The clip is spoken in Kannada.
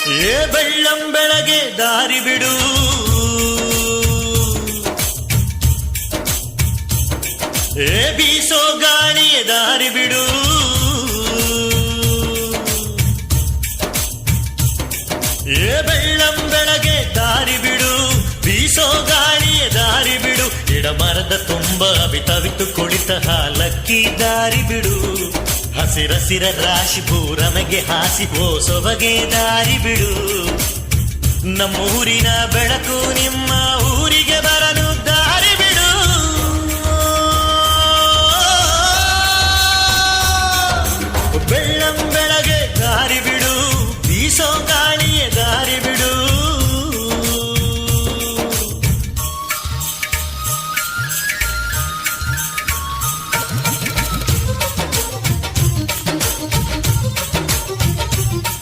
ಏ ಬೆಳ್ಳಂ ಬೆಳಗ್ಗೆ ದಾರಿ ಬಿಡು, ಏ ಬೀಸೋ ಗಾಳಿಯ ದಾರಿ ಬಿಡು, ಏ ಬೆಳ್ಳಂ ಬೆಳಗ್ಗೆ ದಾರಿ ಬಿಡು, ಬೀಸೋ ಗಾಳಿಯ ದಾರಿ ಬಿಡು, ಗಿಡ ಮರದ ತುಂಬ ಅವಿತವಿತು ಕುಳಿತ ಹಾಲಕ್ಕಿ ದಾರಿ ಬಿಡು, ಹಸಿರಸಿರ ರಾಶಿ ಪೂರಮೆಗೆ ಹಾಸಿ ಸೊಬಗೆ ದಾರಿ ಬಿಡು, ನಮ್ಮೂರಿನ ಬೆಳಕು ನಿಮ್ಮ ಊರಿಗೆ ಬರಲು